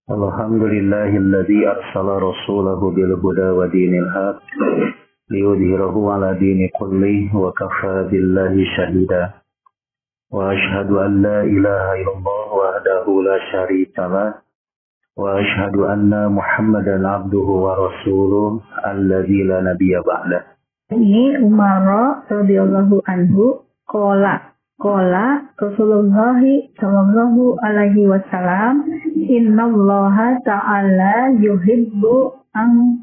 Alhamdulillahilladzi arsala rasulahu bil huda wa dinil haq liyudhhirahu 'ala dini kullihi wa kafaa billahi shahida. Wa asyhadu an la ilaha illallah wahdahu la syarika lah wa asyhadu anna Muhammadan 'abduhu wa rasuluhu alladzi la nabiyya ba'dah. Ini Umar radhiyallahu anhu qala Rasulullah sallallahu alaihi wasallam, innallaha ta'ala yuhibbu an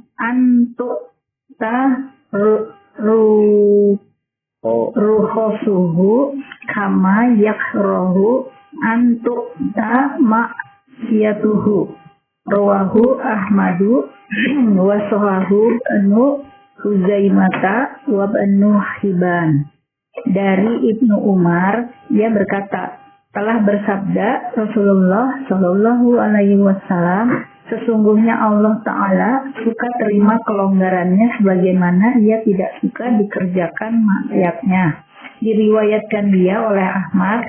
ruhusuhu kama yakrahu an ma'siyatuhu. Rawahu Ahmadu wa sahahu Ibnu Huzaimah wa Ibnu Hibban. Dari Ibnu Umar, ia berkata, telah bersabda Rasulullah Shallallahu Alaihi Wasallam, sesungguhnya Allah Ta'ala suka terima kelonggarannya sebagaimana ia tidak suka dikerjakan maksiatnya. Diriwayatkan dia oleh Ahmad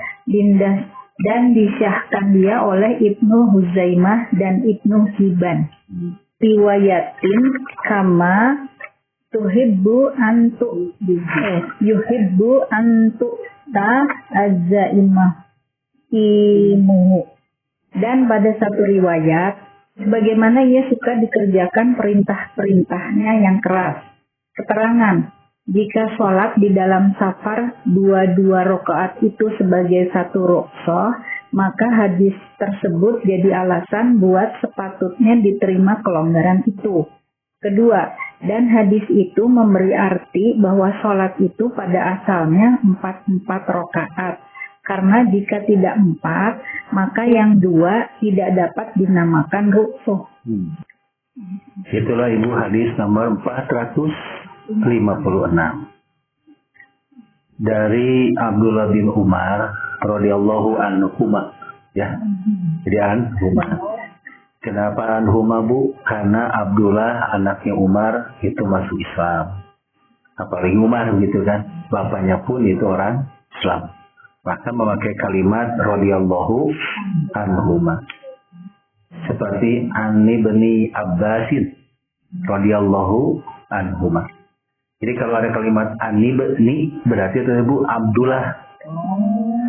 dan disyahkan dia oleh Ibnu Huzaimah dan Ibnu Hibban. Riwayatin kama yuhibbu antu ta'azzaimah imuhu. Dan pada satu riwayat, sebagaimana ia suka dikerjakan perintah-perintahnya yang keras. Keterangan, jika sholat di dalam safar 2 rakaat itu sebagai satu rukhsah, maka hadis tersebut jadi alasan buat sepatutnya diterima kelonggaran itu. Kedua, dan hadis itu memberi arti bahwa sholat itu pada asalnya 4 rakaat. Karena jika tidak 4, maka yang 2 tidak dapat dinamakan rukhsah. Itulah Ibu hadis nomor 456. Dari Abdullah bin Umar radhiyallahu anhuma, ya. Jadi anhuma. Kenapa anhuma, Bu? Karena Abdullah anaknya Umar itu masuk Islam. Apalagi Umar gitu kan. Bapaknya pun itu orang Islam. Maka memakai kalimat radhiyallahu anhuma. Seperti Ani bin Abbasin radhiyallahu anhuma. Jadi kalau ada kalimat Ani bin, berarti itu Bu Abdullah.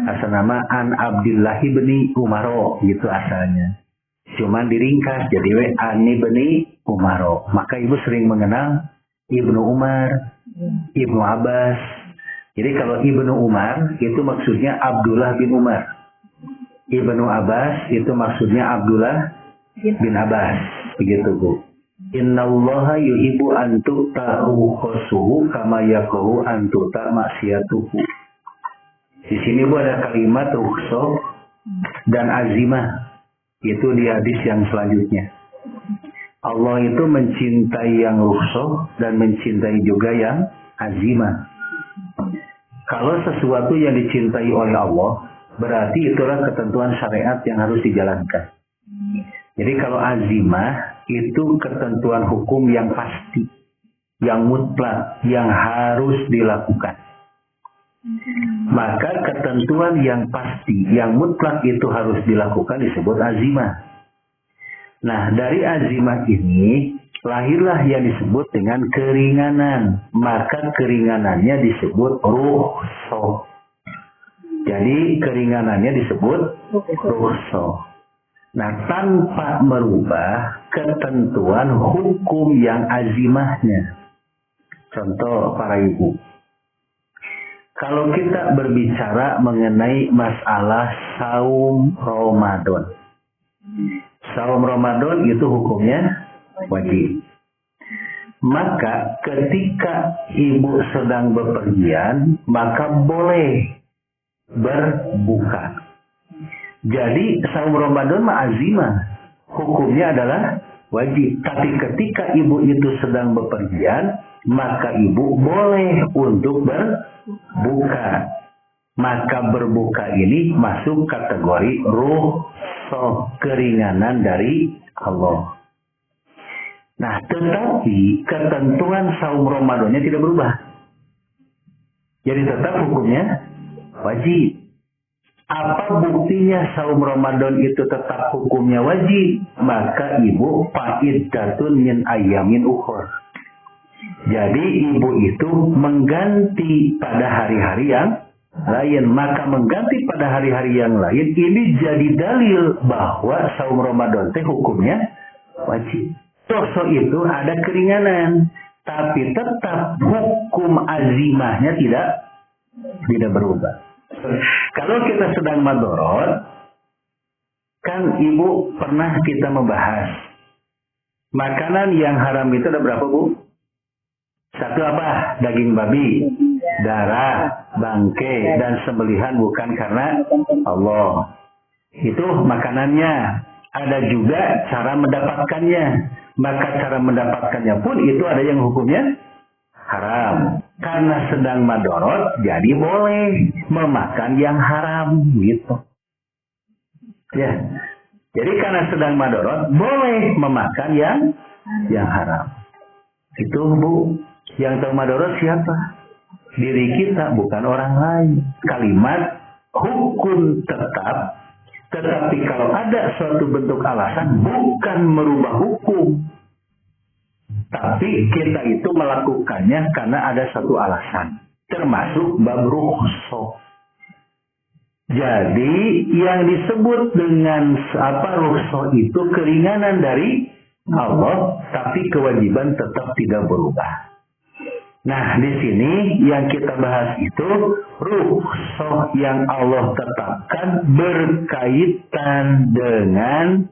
Asal nama An Abdillah bin Umar gitu asalnya. Cuman diringkas jadi Ani bin Umar. Maka ibu sering mengenal Ibnu Umar, Ibnu Abbas. Jadi kalau Ibnu Umar itu maksudnya Abdullah bin Umar. Ibnu Abbas itu maksudnya Abdullah bin Abbas. Begitu Bu. Innallaha yuhibbu an tu'tahu khusuhu kama yakrahu an tu'ta ma'siyatuhu. Di sini Bu ada kalimat rukhsah dan azimah. Itu di hadis yang selanjutnya. Allah itu mencintai yang rukhsah dan mencintai juga yang azimah. Kalau sesuatu yang dicintai oleh Allah, berarti itulah ketentuan syariat yang harus dijalankan. Jadi kalau azimah itu ketentuan hukum yang pasti, yang mutlak, yang harus dilakukan. Maka ketentuan yang pasti, yang mutlak itu harus dilakukan disebut azimah. Nah, dari azimah ini lahirlah yang disebut dengan keringanan. Maka keringanannya disebut rukhsah. Jadi keringanannya disebut rukhsah. Nah, tanpa merubah ketentuan hukum yang azimahnya. Contoh para ibu. Kalau kita berbicara mengenai masalah saum Ramadan. Saum Ramadan itu hukumnya wajib. Maka ketika ibu sedang bepergian, maka boleh berbuka. Jadi saum Ramadan ma'azimah. Hukumnya adalah wajib. Tapi ketika ibu itu sedang bepergian, maka ibu boleh untuk berbuka. Maka berbuka ini masuk kategori rukhsah, keringanan dari Allah. Nah, tetapi ketentuan saum Ramadannya tidak berubah. Jadi tetap hukumnya wajib. apa buktinya saum Ramadan itu tetap hukumnya wajib? Maka ibu fa'iddatun min ayyamin ukhur. Jadi ibu itu mengganti pada hari-hari yang lain. Maka mengganti pada hari-hari yang lain ini jadi dalil bahwa saum Ramadan teh hukumnya wajib. So itu ada keringanan, tapi tetap hukum azimahnya tidak berubah. Kalau kita sedang madorot, kan ibu pernah kita membahas makanan yang haram itu ada berapa, Bu? Satu apa? Daging babi, darah, bangke, dan sembelihan bukan karena Allah. Itu makanannya. Ada juga cara mendapatkannya. Maka cara mendapatkannya pun itu ada yang hukumnya haram. Karena sedang madorot, jadi boleh memakan yang haram, gitu. Ya. Jadi karena sedang madorot, boleh memakan yang haram. Itu, Bu. Yang tahu madorot siapa? Diri kita, bukan orang lain. Kalimat hukum tetap, tetapi kalau ada suatu bentuk alasan, bukan merubah hukum. Tapi kita itu melakukannya karena ada satu alasan. Termasuk bab rukhsah. Jadi yang disebut dengan rukhsah itu keringanan dari Allah, tapi kewajiban tetap tidak berubah. Nah, di sini yang kita bahas itu rukhsah yang Allah tetapkan berkaitan dengan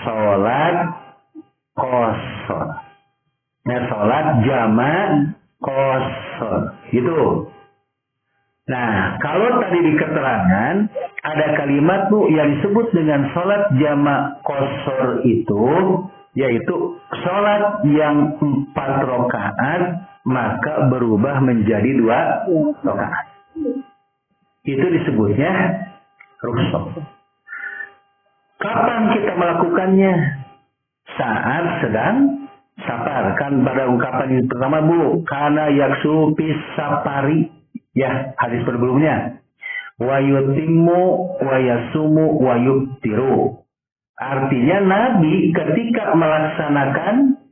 sholat qashar. Nah, sholat jamak qashar. Gitu. Nah, kalau tadi di keterangan ada kalimat, Bu, yang disebut dengan sholat jamak qashar itu, yaitu sholat yang 4 rakaat maka berubah menjadi 2 rakaat. Itu disebutnya rukhsah. Kapan kita melakukannya? Saat sedang safar. Kan pada ungkapan yang pertama, Bu, kana yaksu fis safari. Ya, hadis sebelumnya. Wa yutimmu wa yasumu wa yuftiru. Artinya Nabi ketika melaksanakan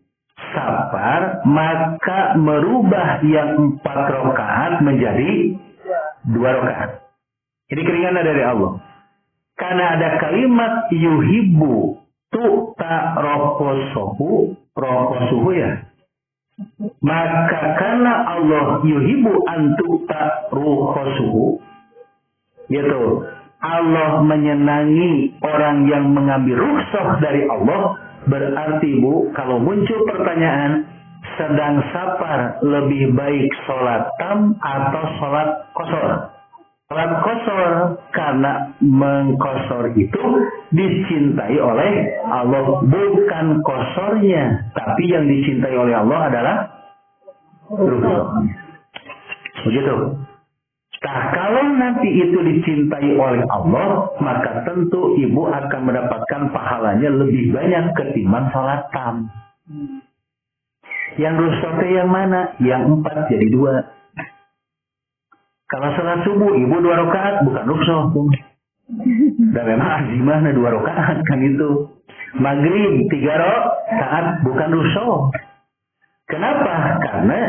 safar maka merubah yang 4 rakaat menjadi 2 rakaat. Ini keringanan dari Allah. Karena ada kalimat yuhibbu tu'ta rokosuhu ya. Maka karena Allah yuhibbu antu'ta rokosuhu, gitu. Allah menyenangi orang yang mengambil rukhsah dari Allah. Berarti, Bu, kalau muncul pertanyaan, sedang safar lebih baik sholat tam atau sholat qashar? Sholat qashar karena mengqashar itu dicintai oleh Allah, bukan qasharnya, tapi yang dicintai oleh Allah adalah rukhsahnya. Begitu. Nah, kalau nanti itu dicintai oleh Allah, maka tentu ibu akan mendapatkan pahalanya lebih banyak ketimbang sholat tam. Yang rukhsah yang mana? Yang 4 jadi 2. Kalau sholat subuh, ibu 2 rakaat, bukan rukhsah. Dan memang azimahnya 2 rakaat, kan itu. Maghrib 3 rakaat, bukan rukhsah. Kenapa? Karena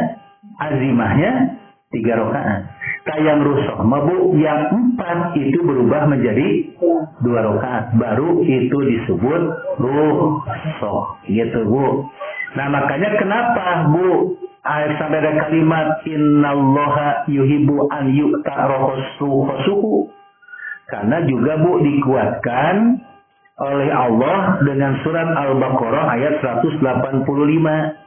azimahnya 3 rakaat. Yang rukhsah, Bu, yang 4 itu berubah menjadi 2 rakaat. Baru itu disebut rukhsah. Gitu, Bu. Nah, makanya kenapa, Bu, sampai ada kalimat innallaha yuhibbu an yu'ta rokosuhu. Karena juga, Bu, dikuatkan oleh Allah dengan surat Al-Baqarah ayat 185.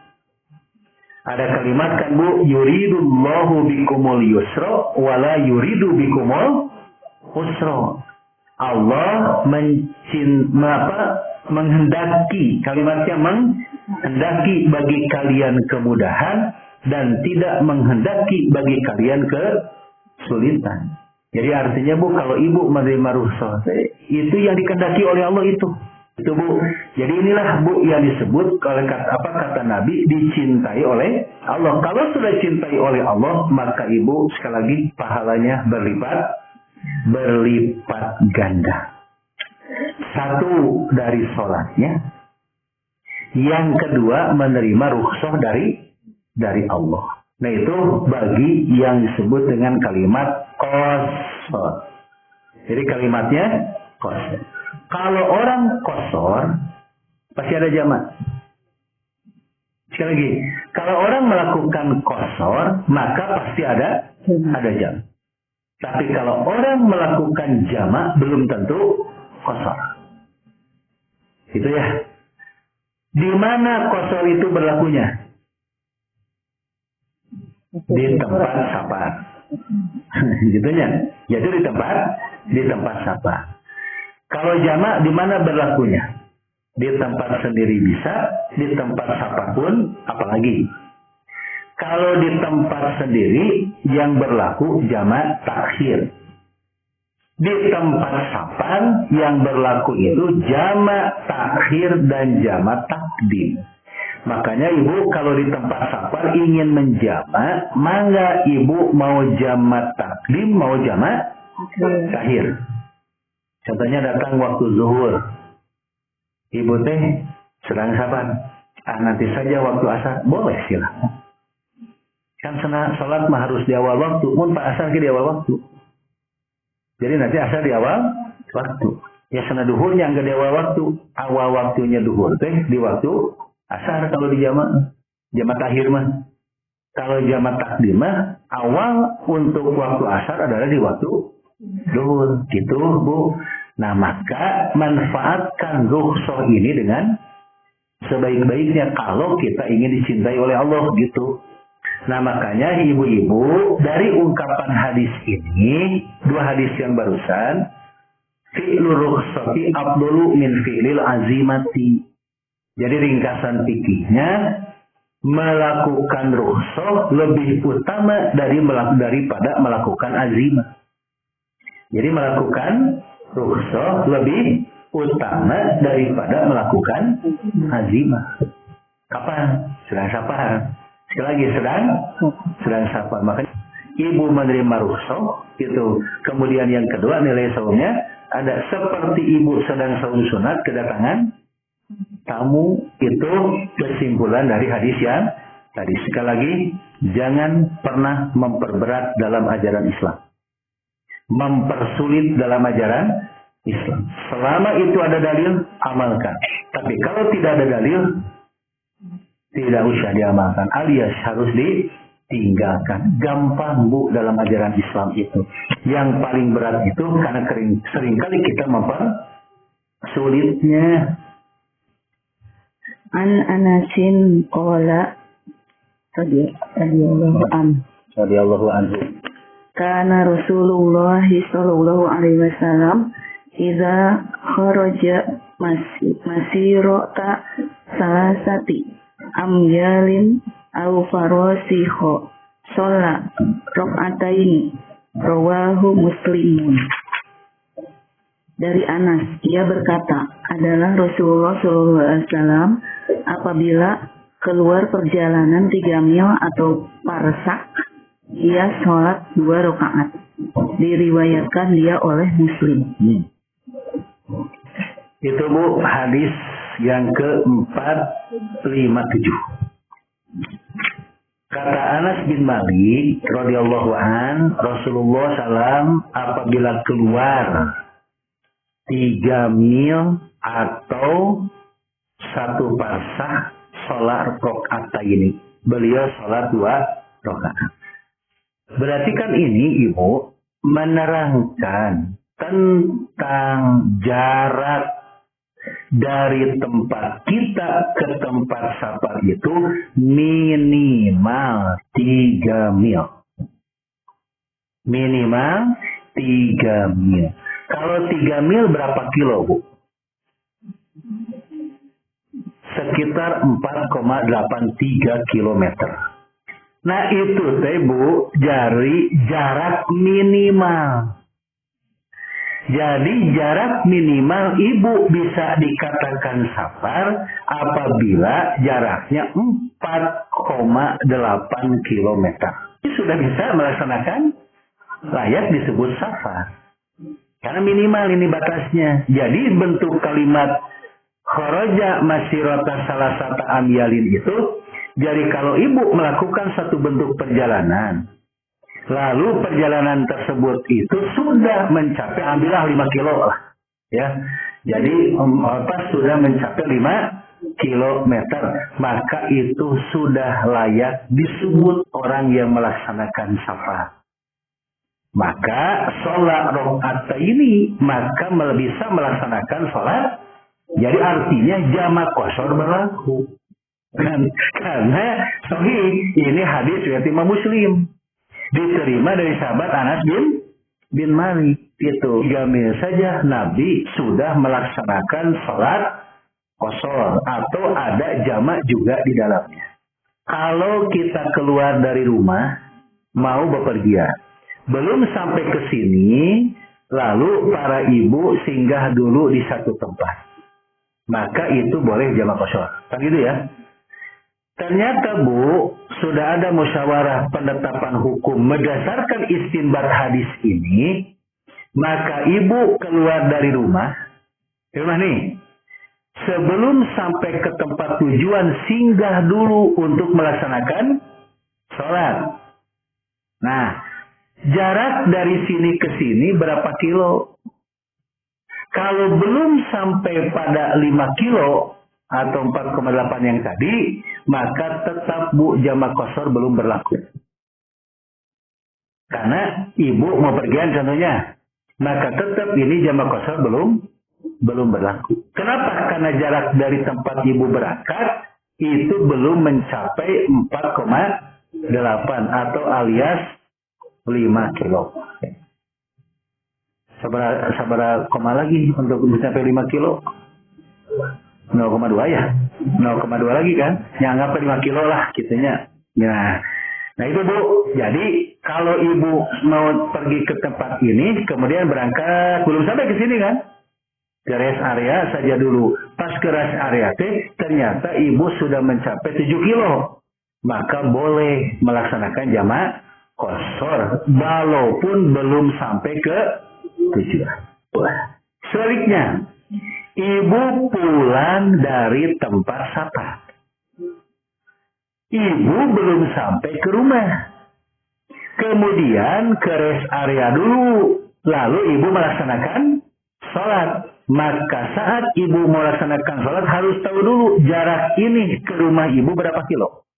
Ada kalimat, kan, Bu, yuridullahu bikumul yusra wala yuridu bikumul usra. Allah menghendaki, kalimatnya menghendaki bagi kalian kemudahan dan tidak menghendaki bagi kalian kesulitan. Jadi artinya, Bu, kalau ibu menerima rukhsah, itu yang dikehendaki oleh Allah itu. Itu, Bu. Jadi inilah, Bu, yang disebut oleh kata Nabi dicintai oleh Allah. Kalau sudah dicintai oleh Allah, maka ibu sekali lagi pahalanya berlipat berlipat ganda. Satu dari sholatnya, yang kedua menerima rukhsah dari Allah. Nah itu bagi yang disebut dengan kalimat qasar. Jadi kalimatnya qasar. Kalau orang qasar pasti ada jamak. Sekali lagi, kalau orang melakukan qasar maka pasti ada jamak. Tapi kalau orang melakukan jamak belum tentu qasar. Itu ya. Di mana qasar itu berlakunya? Di tempat safar. Gitunya. Jadi di tempat safar. Kalau jamak di mana berlakunya? Di tempat sendiri bisa, di tempat safar pun apalagi. Kalau di tempat sendiri yang berlaku jamak takhir. Di tempat safar yang berlaku itu jamak takhir dan jamak takdim. Makanya ibu kalau di tempat safar ingin menjamak, mangga ibu mau jamak takdim, mau jamak takhir. Contohnya datang waktu zuhur. Ibu teh sedang safar. Nanti saja waktu asar, boleh silakan. Kan sholat mah harus di awal waktu, pun pak asar di awal waktu. Jadi nanti asar di awal waktu. Ya sana duhurnya enggak di awal waktu. Awal waktunya duhur teh di waktu asar kalau di jamak takhir mah. Kalau jamak takdim mah awal untuk waktu asar adalah di waktu duhur. Gitu Bu. Nah maka manfaatkan rukhsah ini dengan sebaik-baiknya kalau kita ingin dicintai oleh Allah gitu. Nah makanya ibu-ibu dari ungkapan hadis ini, dua hadis yang barusan, fi'lur rukhsati afdalu min fi'lil azimati. Jadi ringkasan fikihnya, melakukan rukhsah lebih utama daripada melakukan azimah. Jadi melakukan rukhsah lebih utama daripada melakukan azimah. Kapan? Sedang safar. Sekali lagi sedang safar. Makanya ibu menerima rukhsah itu. Kemudian yang kedua nilai saumnya ada seperti ibu sedang saum sunat kedatangan tamu, itu kesimpulan dari hadis yang tadi. Sekali lagi, jangan pernah memperberat dalam ajaran Islam, mempersulit dalam ajaran Islam. Selama itu ada dalil, amalkan. Tapi kalau tidak ada dalil, tidak usah diamalkan, alias harus ditinggalkan. Gampang Bu dalam ajaran Islam itu. Yang paling berat itu karena seringkali kita mempersulitnya. An Anasin qala radhiyallahu anhu. Kana Rasulullah sallallahu alaihi wasallam idza kharaja masirata salasati amyalin aw farasiho sholat rakaataini, rawahu Muslimun. Dari Anas, ia berkata, adalah Rasulullah SAW apabila keluar perjalanan 3 mil atau parsak, ia sholat 2 rakaat. Diriwayatkan dia oleh Muslim. Itu Bu hadis yang ke-457. Kata Anas bin Malik radhiyallahu an, Rasulullah SAW apabila keluar 3 mil atau 1 parsah sholat rakaat ini. Beliau sholat 2 rakaat. Berarti kan ini Ibu menerangkan tentang jarak dari tempat kita ke tempat safar itu minimal 3 mil. Minimal 3 mil. Kalau 3 mil berapa kilo, Bu? Sekitar 4,83 kilometer. Nah itu teh Bu, jarak minimal. Jadi jarak minimal Ibu bisa dikatakan safar apabila jaraknya 4,8 kilometer. Sudah bisa melaksanakan layak disebut safar. Karena minimal ini batasnya. Jadi bentuk kalimat kharaja masirata salasata amyalin itu, jadi kalau ibu melakukan satu bentuk perjalanan, lalu perjalanan tersebut itu sudah mencapai, ambillah 5 kilo lah. Ya. Jadi sudah mencapai 5 kilometer, maka itu sudah layak disebut orang yang melaksanakan safar. Maka sholat rakaat ini maka bisa melaksanakan sholat. Jadi artinya jamak qashar berlaku. Karena sahih ini hadis riwayat Imam Muslim, diterima dari sahabat Anas bin Malik. Itu gamil saja Nabi sudah melaksanakan sholat qashar atau ada jamak juga di dalamnya. Kalau kita keluar dari rumah mau bepergian, belum sampai ke sini, lalu para ibu singgah dulu di satu tempat, maka itu boleh jamak qashar. Kan gitu ya. Ternyata Bu, sudah ada musyawarah penetapan hukum berdasarkan istinbat hadis ini, maka ibu keluar dari rumah nih, sebelum sampai ke tempat tujuan singgah dulu untuk melaksanakan sholat. Nah, jarak dari sini ke sini berapa kilo? Kalau belum sampai pada 5 kilo atau 4,8 yang tadi, maka tetap Bu jamak qashar belum berlaku. Karena ibu mau pergian contohnya, maka tetap ini jamak qashar belum berlaku. Kenapa? Karena jarak dari tempat ibu berangkat itu belum mencapai 4,8 atau alias 5 kilo. Sabar koma lagi untuk mencapai 5 kilo. 0,2 ya. 0,2 lagi kan. Ya anggap 5 kilo lah gitunya. Nah itu Bu. Jadi kalau ibu mau pergi ke tempat ini, kemudian berangkat, belum sampai ke sini kan. Ke rest area saja dulu. Pas ke rest area ternyata ibu sudah mencapai 7 kilo. Maka boleh melaksanakan jamak qashar walaupun belum sampai ke tujuan. Sebaliknya, ibu pulang dari tempat safar. Ibu belum sampai ke rumah. Kemudian ke rest area dulu. Lalu ibu melaksanakan sholat. Maka saat ibu melaksanakan sholat harus tahu dulu jarak ini ke rumah ibu berapa kilo.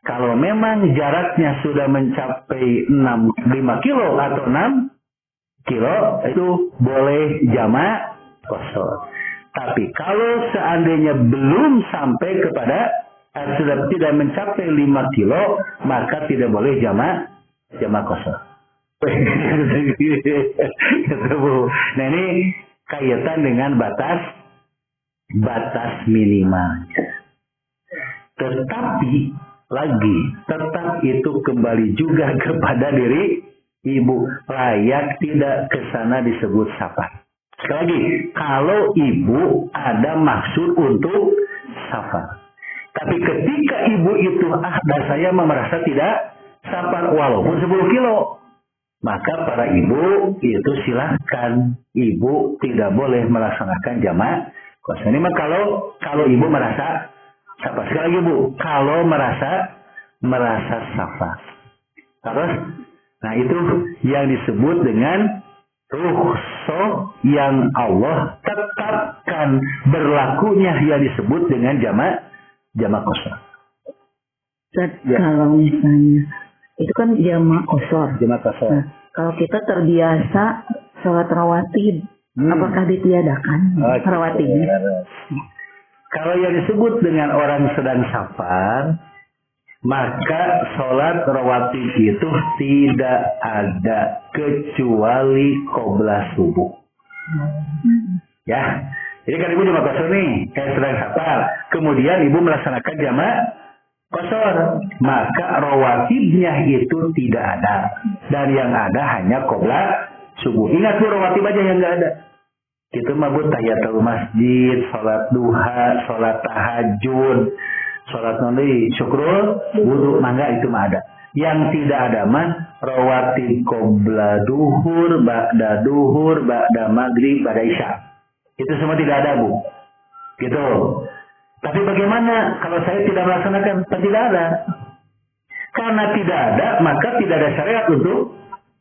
Kalau memang jaraknya sudah mencapai 5 kilo atau 6 kilo, itu boleh jamak qashar. Tapi kalau seandainya belum sampai kepada sudah tidak mencapai 5 kilo, maka tidak boleh jamak qashar. Nah ini kaitan dengan batas minimal. Tetapi lagi tetap itu kembali juga kepada diri ibu, layak tidak ke sana disebut safar. Sekali lagi, kalau ibu ada maksud untuk safar. Tapi ketika ibu itu dan saya merasa tidak safar walaupun 10 kilo, maka para ibu itu silahkan, ibu tidak boleh melaksanakan jamak qashar. Ini mah kalau ibu merasa safar. Sekali lagi Bu, kalau merasa safar. Terus, nah itu yang disebut dengan rukhsah yang Allah tetapkan berlakunya, yang disebut dengan jamak qashar. Ya. Kalau misalnya itu kan jamak qashar. Nah, kalau kita terbiasa sholat rawatib, apakah ditiadakan rawatibnya? Kalau yang disebut dengan orang sedang safar, maka sholat rawatib itu tidak ada kecuali qobla subuh. Ya, jadi kan ibu jamak qashar nih, kayak sedang safar. Kemudian ibu melaksanakan jamak qashar, maka rawatibnya itu tidak ada. Dan yang ada hanya qobla subuh. Ingat Bu, rawatib aja yang nggak ada. Itu mah Bu, tahiyatul masjid, sholat duha, sholat tahajud, sholat syukrul, wudu, mangga itu mah ada. Yang tidak ada mah rawatib qabla duhur, ba'da maghrib, ba'da isya. Itu semua tidak ada, Bu. Gitu. Tapi bagaimana kalau saya tidak melaksanakan? Tidak ada. Karena tidak ada, maka tidak ada syariat untuk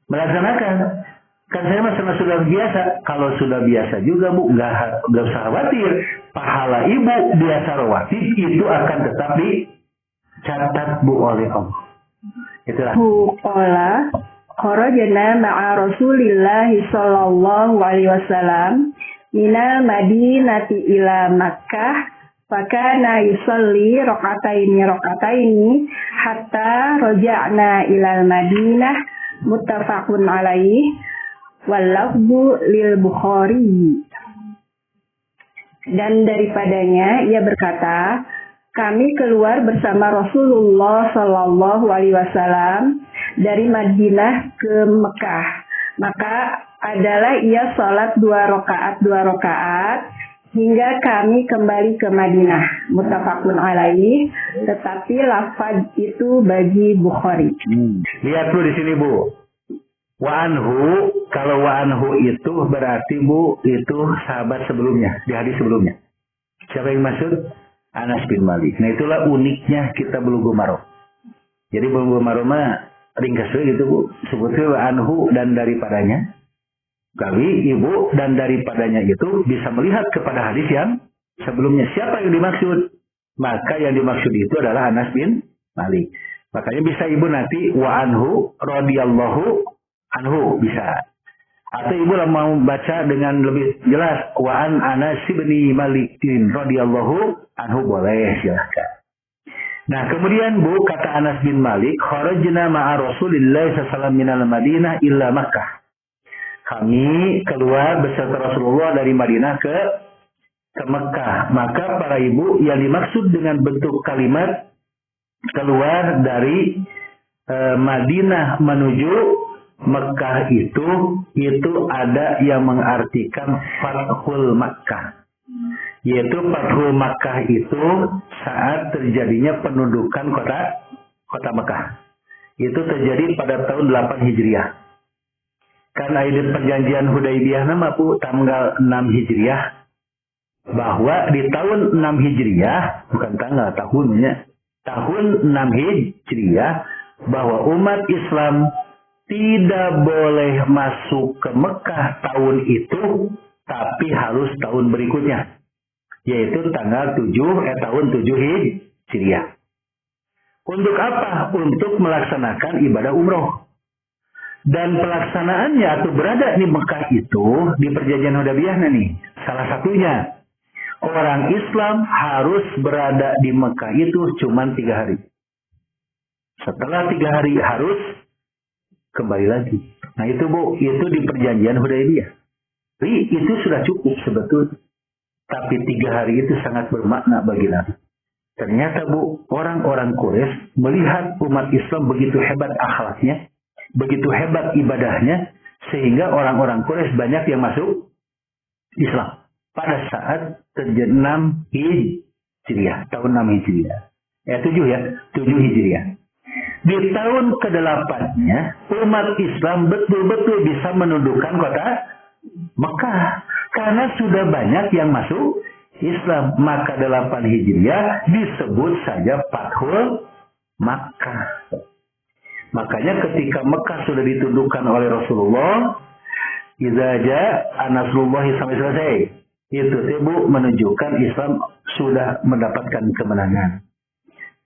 melaksanakan. Kan saya mah sudah biasa. Kalau sudah biasa juga, Bu, nggak usah khawatir. Pahala ibu biasa rawatib itu akan tetap dicatat, Bu, oleh Allah. Itulah. Qala kharajna ma'a Rasulillah sallallahu alaihi wasallam minal Madinati ila Makkah fakana yusalli raqataini hatta raja'na ilal Madinah muttafaqun alaih wal lafzu lil Bukhari. Dan daripadanya ia berkata, kami keluar bersama Rasulullah Shallallahu Alaihi Wasallam dari Madinah ke Mekah. Maka adalah ia sholat 2 rakaat hingga kami kembali ke Madinah. Muttafaqun alaih. Tetapi lafaz itu bagi Bukhari. Lihat Bu di sini, Bu. Wa anhu, kalau wa anhu itu berarti, Bu, itu sahabat sebelumnya, di hadis sebelumnya. Siapa yang maksud? Anas bin Malik. Nah, itulah uniknya kita Bulughul Maram. Jadi Bulughul Maram mah ringkasnya gitu, Bu. Sebutnya wa anhu dan daripadanya. Kali ibu dan daripadanya itu bisa melihat kepada hadis yang sebelumnya. Siapa yang dimaksud? Maka yang dimaksud itu adalah Anas bin Malik. Makanya bisa ibu nanti wa anhu radhiyallahu anhu bisa. Atau ibu mau baca dengan lebih jelas wa an Anas bin Malik radhiyallahu anhu, boleh, silahkan. Nah, kemudian Bu, kata Anas bin Malik, kharajna ma'a Rasulillah sallallahu alaihi wasallam minal Madinah illa Makkah. Kami keluar beserta Rasulullah dari Madinah ke Mekah. Maka para ibu, yang dimaksud dengan bentuk kalimat keluar dari Madinah menuju Mekah itu ada yang mengartikan Fathul Makkah. Yaitu Fathul Makkah itu saat terjadinya pendudukan kota Mekah. Itu terjadi pada tahun 8 Hijriah. Karena ini perjanjian Hudaybiyah nama, Bu, tanggal 6 Hijriah. Bahwa di tahun 6 Hijriah, bukan tanggal, tahunnya. Tahun 6 Hijriah, bahwa umat Islam tidak boleh masuk ke Mekah tahun itu, tapi harus tahun berikutnya, yaitu tanggal 7 tahun 7 Hijriah. Untuk apa? Untuk melaksanakan ibadah umroh. Dan pelaksanaannya atau berada di Mekah itu di perjanjian Hudaybiyah nih, salah satunya orang Islam harus berada di Mekah itu cuma 3 hari. Setelah 3 hari harus kembali lagi. Nah itu, Bu, itu di perjanjian Hudaybiyah. Jadi itu sudah cukup sebetulnya. Tapi 3 hari itu sangat bermakna bagi Nabi. Ternyata, Bu, orang-orang Quraisy melihat umat Islam begitu hebat akhlaknya, begitu hebat ibadahnya, sehingga orang-orang Quraisy banyak yang masuk Islam. Pada saat terjadi 6 Hijriah, tahun 6 Hijriah. 7 Hijriah. Di tahun ke-8-nya, umat Islam betul-betul bisa menundukkan kota Mekah. Karena sudah banyak yang masuk Islam. Maka 8 Hijriah disebut saja Fathul Makkah. Makanya ketika Mekah sudah ditundukkan oleh Rasulullah, idza jaa nasrullah sampai selesai. Itu, Bu, menunjukkan Islam sudah mendapatkan kemenangan.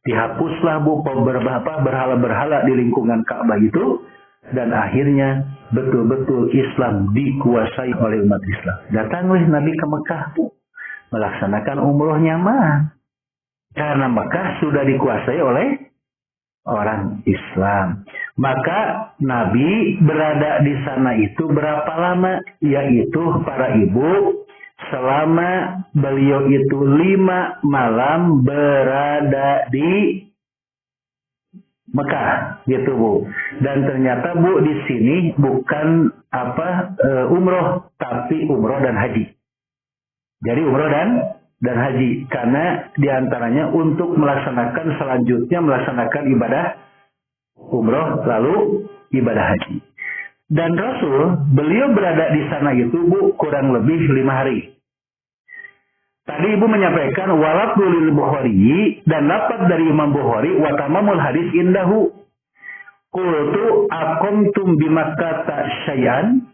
Dihapuslah, Bu, berhala-berhala di lingkungan Ka'bah itu, dan akhirnya betul-betul Islam dikuasai oleh umat Islam. Datanglah Nabi ke Mekah, Bu, melaksanakan umrohnya mah. Karena Mekah sudah dikuasai oleh orang Islam. Maka Nabi berada di sana itu berapa lama? Yaitu para ibu, selama beliau itu 5 malam berada di Mekah, gitu, Bu. Dan ternyata, Bu, di sini bukan umroh, tapi umroh dan haji. Jadi umroh dan haji, karena diantaranya untuk melaksanakan selanjutnya melaksanakan ibadah umroh lalu ibadah haji. Dan Rasul, beliau berada di sana itu Bu kurang lebih 5 hari. Tadi Ibu menyampaikan walafdul Bukhari dan lafaz dari Imam Bukhari wa tamamul hadis indahu. Qultu aqamtum bi Makkah syai'an.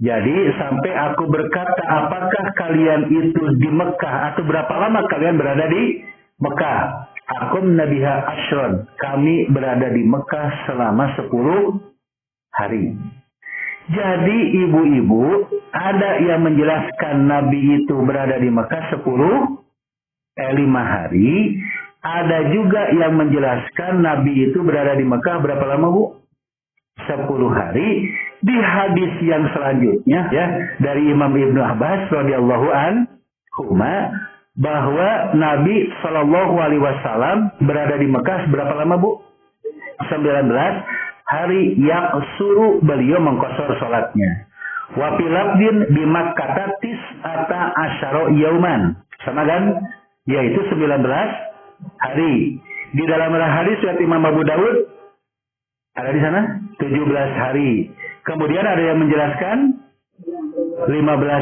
Jadi sampai aku berkata, apakah kalian itu di Mekah atau berapa lama kalian berada di Mekah? Akum nabiha ashron. Kami berada di Mekah selama 10 hari. Jadi ibu-ibu, ada yang menjelaskan Nabi itu berada di Mekah 5 hari. Ada juga yang menjelaskan Nabi itu berada di Mekah berapa lama Bu? 10 hari. Di hadis yang selanjutnya ya dari Imam Ibnu Abbas radhiyallahu anhu bahwa Nabi Shallallahu Alaihi Wasallam berada di Mekah berapa lama Bu? 19 hari yang suruh beliau mengqashar salatnya. Wa filabdin bi Makkah tis'ata asyara yauman. Sama kan? Yaitu 19 hari. Di dalam hadis riwayat Imam Abu Dawud ada di sana 17 hari. Kemudian ada yang menjelaskan 15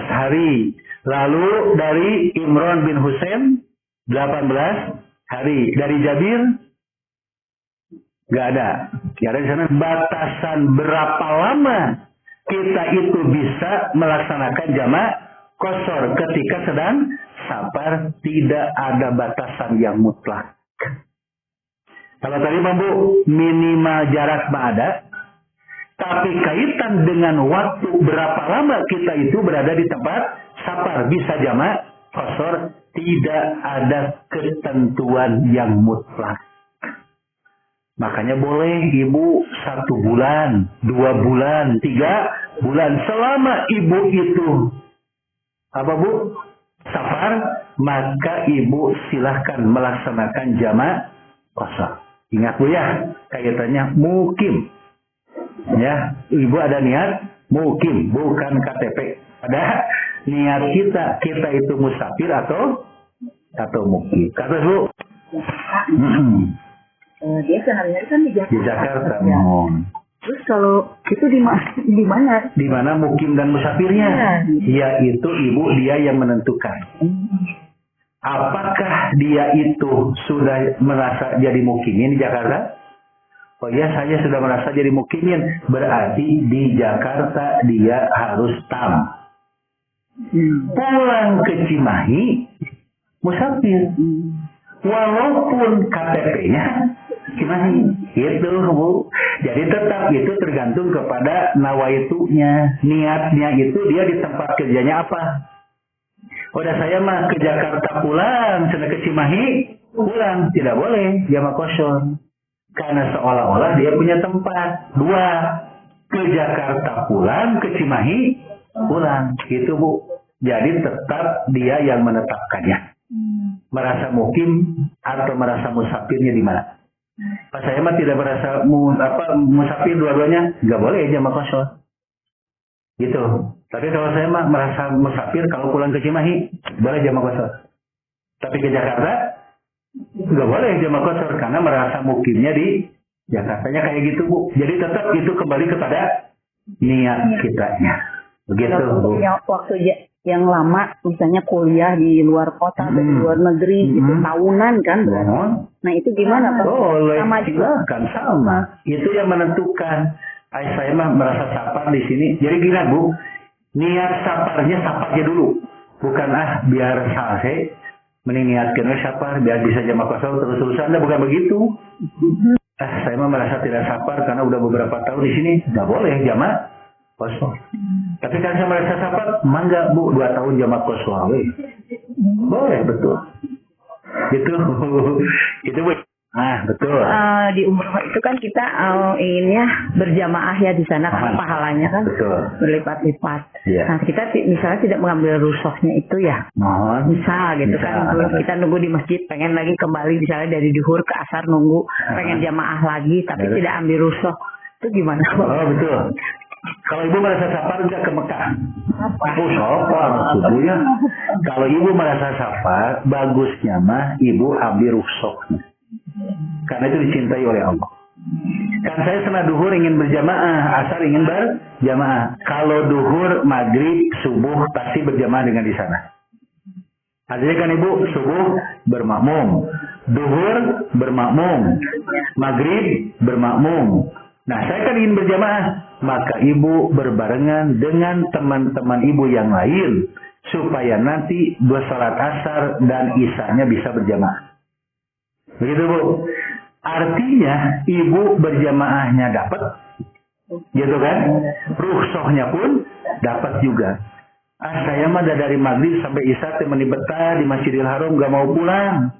hari. Lalu dari Imran bin Husain 18 hari. Dari Jabir nggak ada. Ya ada di sana batasan berapa lama kita itu bisa melaksanakan jamak qashar ketika sedang safar, tidak ada batasan yang mutlak. Kalau tadi Bu minimal jarak ada, tapi kaitan dengan waktu berapa lama kita itu berada di tempat safar bisa jamak qashar, tidak ada ketentuan yang mutlak. Makanya boleh ibu 1 bulan, 2 bulan, 3 bulan. Selama ibu itu apa Bu? Safar, maka ibu silahkan melaksanakan jamak qashar. Ingat Bu ya, kaitannya mukim. Ya, ibu ada niat mukim, bukan KTP. Ada niat kita itu musafir atau mukim. Kata Bu. Dia sehari-hari kan di Jakarta. Di Jakarta. Ya. Terus kalau itu di mana? Di mana mukim dan musafirnya? Ya itu ibu dia yang menentukan. Apakah dia itu sudah merasa jadi mukimin di Jakarta? Oh ya, saya sudah merasa jadi mukimin. Berarti di Jakarta dia harus tam. Pulang ke Cimahi, musafir. Walaupun KTP-nya Cimahi, itu Bu. Jadi tetap itu tergantung kepada nawaitunya, niatnya itu dia di tempat kerjanya apa. Udah saya mah ke Jakarta pulang, sana ke Cimahi pulang, tidak boleh jamak qashar. Karena seolah-olah dia punya tempat. 2, ke Jakarta pulang, ke Cimahi pulang, gitu Bu. Jadi tetap dia yang menetapkannya. Merasa mukim atau merasa musafirnya di mana? Pas saya mah tidak merasa musafir dua-duanya, nggak boleh jamak qashar. Gitu. Tapi kalau saya mah merasa musafir kalau pulang ke Cimahi, boleh jamak qashar. Tapi ke Jakarta nggak boleh jamak qashar karena merasa mukimnya di Jakartanya kayak gitu Bu. Jadi tetap itu kembali kepada niat kitanya. Begitu Bu. Waktu yang lama, misalnya kuliah di luar kota, di luar negeri, itu tahunan kan. Nah itu gimana Pak? Sama juga kan sama. Itu yang menentukan. Saya mah merasa safar di sini. Jadi gini Bu, niat safarnya dulu. Bukan biar selesai, mending niatkan safar biar bisa jamak qashar terus-terusan. Bukan begitu. Saya mah merasa tidak safar karena udah beberapa tahun di sini, nggak boleh jamak qashar. Tapi kan saya merasa safar, mangga Bu, 2 tahun jamak qashar. Boleh, betul. Gitu. Itu Bu. Betul. Di umroh itu kan kita inginnya berjamaah ya di sana kan pahalanya kan berlipat-lipat. Nah kita misalnya tidak mengambil rusuhnya itu ya. Misal gitu kan kita nunggu di masjid pengen lagi kembali misalnya dari duhur ke asar nunggu pengen jamaah lagi tapi tidak ambil rusuh itu gimana Pak? Betul. Kalau ibu merasa safar enggak ke Mekah? Safar subuhnya. Kalau ibu merasa safar, bagusnya mah ibu ambil rukhsahnya. Karena itu dicintai oleh Allah. Kan saya senang duhur ingin berjamaah, asar ingin berjamaah. Kalau duhur, maghrib, subuh pasti berjamaah dengan di sana. Artinya kan ibu, subuh bermakmum, duhur bermakmum, maghrib bermakmum. Nah, saya kan ingin berjamaah, maka ibu berbarengan dengan teman-teman ibu yang lain, supaya nanti dua salat asar dan isanya bisa berjamaah. Begitu Bu. Artinya ibu berjamaahnya dapat, gitu kan? Rukhsahnya pun dapat juga. Saya mah dari maghrib sampai isya temani betah di Masjidil Haram, gak mau pulang.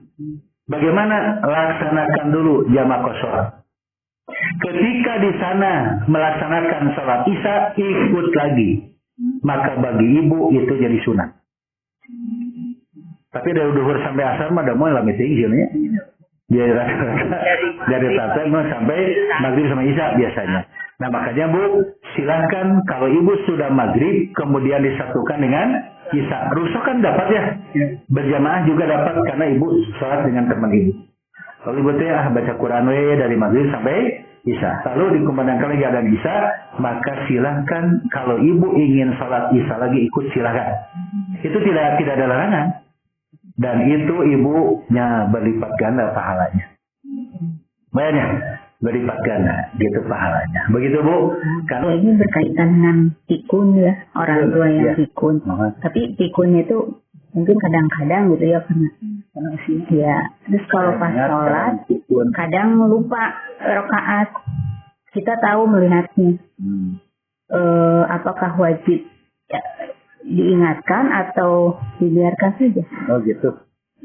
Bagaimana? Laksanakan dulu jamaah qashar. Ketika di sana melaksanakan sholat isya, ikut lagi. Maka bagi ibu itu jadi sunat. Tapi dari duhur sampai asar mah udah mulai lama tingginya. Dari tatel sampai maghrib sama isya biasanya. Nah makanya Bu, silahkan kalau ibu sudah maghrib kemudian disatukan dengan isya. Rusuh kan dapat ya, berjamaah juga dapat karena ibu sholat dengan teman ibu. Kalau ibu baca Quran dari maghrib sampai isya. Lalu dikumandangkan lagi ada isya, maka silahkan kalau ibu ingin sholat isya lagi ikut silahkan. Itu tidak ada larangan. Dan itu ibunya berlipat ganda pahalanya. Banyak berlipat ganda gitu pahalanya. Begitu Bu. Kalau ini berkaitan dengan pikun ya, orang tua yang pikun. Tapi pikunnya itu mungkin kadang-kadang gitu ya karena usia. Ya. Terus kalau pas sholat kadang lupa rakaat. Kita tahu melihatnya. Apakah wajib ya, diingatkan atau dibiarkan saja? Oh gitu.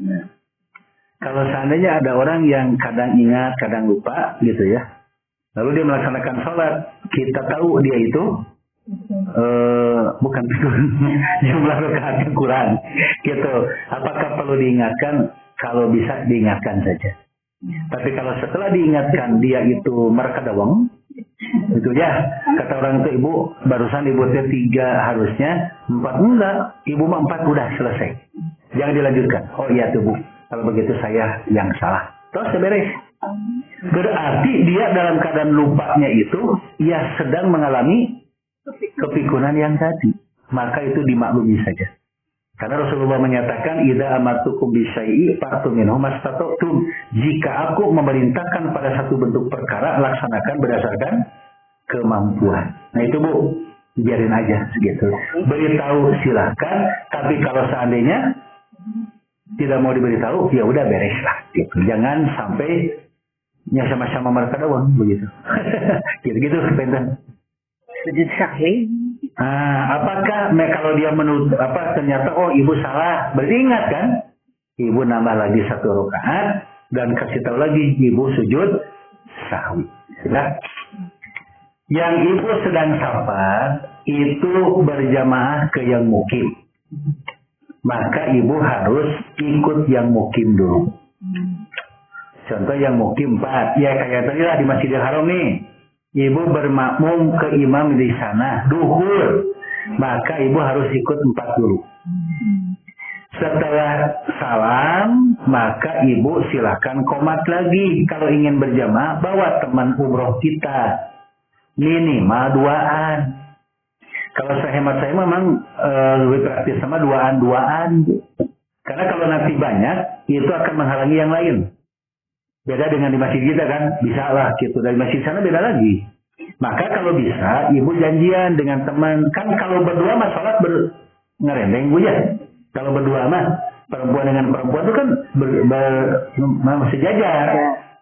Nah. Kalau seandainya ada orang yang kadang ingat, kadang lupa, gitu ya. Lalu dia melaksanakan sholat, kita tahu dia itu bukan pikun, jumlah rakaatnya kurang, gitu. Apakah perlu diingatkan? Kalau bisa diingatkan saja. Tapi kalau setelah diingatkan dia itu merekadawang, itu ya, kata orang itu ibu, barusan ibu 3 harusnya, 4 enggak, ibu mah 4 udah selesai. Jangan dilanjutkan. Oh iya tuh Bu. Kalau begitu saya yang salah. Terus beres. Berarti dia dalam keadaan lupanya itu, ia sedang mengalami kepikunan yang tadi. Maka itu dimaklumi saja. Karena Rasulullah menyatakan, idza amartukum bisyai'i fa'tu minhu mastata'tum. Jika aku memerintahkan pada satu bentuk perkara, laksanakan berdasarkan kemampuan. Nah itu Bu, biarin aja segitu. Beritahu silahkan, tapi kalau seandainya tidak mau diberitahu, ya udah beres lah. Gitu. Jangan sampai sama-sama merekadawang begitu. Gitu kepentan. Sujud sahwi. Apakah kalau dia ternyata ibu salah, berarti ingat kan? Ibu nambah lagi 1 rakaat dan kasih tahu lagi ibu sujud sahwi. Nah, yang ibu sedang safar itu berjamaah ke yang mukim. Maka ibu harus ikut yang mukim dulu. Contoh yang mukim 4. Ya kayak tadi lah di Masjidil Haram nih. Ibu bermakmum ke imam di sana. Duhur. Maka ibu harus ikut 4 dulu. Setelah salam, maka ibu silakan qomat lagi. Kalau ingin berjamaah, bawa teman umroh kita. Minimal 2an. Kalau hemat saya memang lebih praktis sama 2an. Karena kalau nanti banyak, itu akan menghalangi yang lain. Beda dengan di masjid kita kan, bisa lah gitu. Dari masjid sana beda lagi. Maka kalau bisa, ibu janjian dengan teman. Kan kalau berdua mah sholat ngerendeng Bu ya. Kalau berdua mah, perempuan dengan perempuan itu kan sejajar.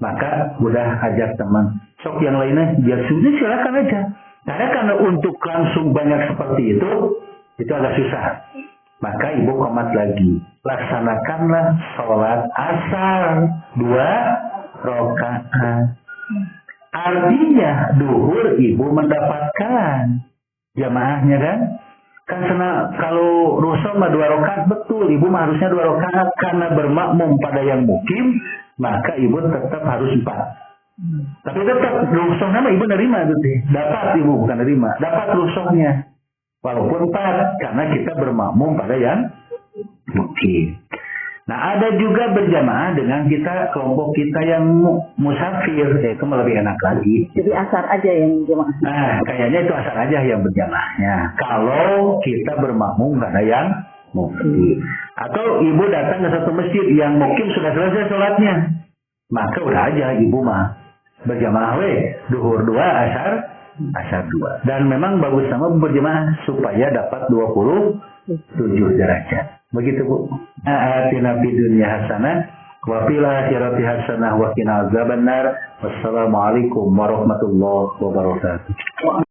Maka udah ajak teman. Sok yang lainnya, biar sudah silakan aja. Karena untuk langsung banyak seperti itu agak susah. Maka ibu qomat lagi. Laksanakanlah sholat asar 2 rakaat. Artinya duhur ibu mendapatkan jamaahnya kan? Kalau rusuh mah 2 rakaat betul. Ibu mah harusnya 2 rakaat karena bermakmum pada yang mukim, maka ibu tetap harus 4. Tapi tetap rusuhnya mah ibu nerima itu sih. Dapat ibu bukan nerima, dapat rusuhnya. Walaupun 4 karena kita bermakmum pada yang mukim. Nah, ada juga berjamaah dengan kita, kelompok kita yang musafir, itu lebih enak lagi. Jadi asar aja yang jamaah. Nah, kayaknya itu asar aja yang berjamaahnya. Kalau kita bermakmum nggak ada yang mufti. Atau ibu datang ke satu masjid yang mungkin sudah selesai sholatnya, maka udah aja ibu mah berjamaah duhur 2, asar 2. Dan memang bagus sama berjamaah supaya dapat 27 derajat. Begitu Bu. Atina fid dunya hasanah wa fil akhirati hasanah wa qina azabannar. Wassalamualaikum warahmatullahi wabarakatuh.